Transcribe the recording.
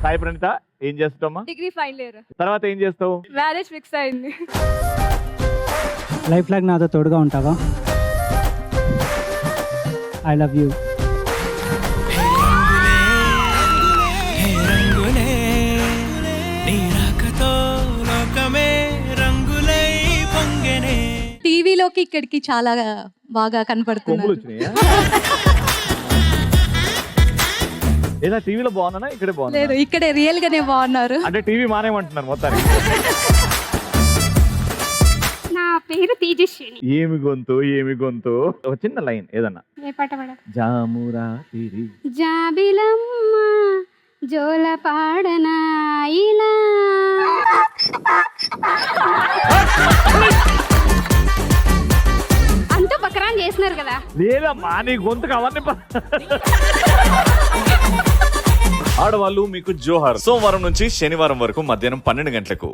సాయి ప్రణీత ఏం చేస్తావమ్మా? Degree final year. తర్వాత ఏం చేస్తావు? మ్యారేజ్ ఫిక్స్ అయింది. లైఫ్ లాగ్ నాతో తోడుగా ఉంటావా? I love you. టీవీలోకి ఇక్కడికి చాలా బాగా కొమ్ములు కనపడుతున్నారు. వచ్చినాయా? ఏదా టీవీలో బాగున్నానా ఇక్కడే బాగున్నా? లేదు, ఇక్కడే రియల్ గానే బాగున్నారు. అంటే టీవీ మానేమంటున్నారు మొత్తానికి. నా పేరు తేజస్విని. ఏమి గొంతు ఏమి గొంతు. ఒక చిన్న లైన్ ఏదన్నా. ఏ పాట పాడ? జామురా తిరి జాబిలమ్మ జోల పాడనా ఇలా. అంతా బకరాన్ చేస్తున్నారు కదా. లేదమ్మా నీ గొంతుకు అవన్నీ ఆడవాళ్ళు మీకు జోహార్ సోమవారం నుంచి శనివారం వరకు మధ్యాహ్నం 12 గంటలకు.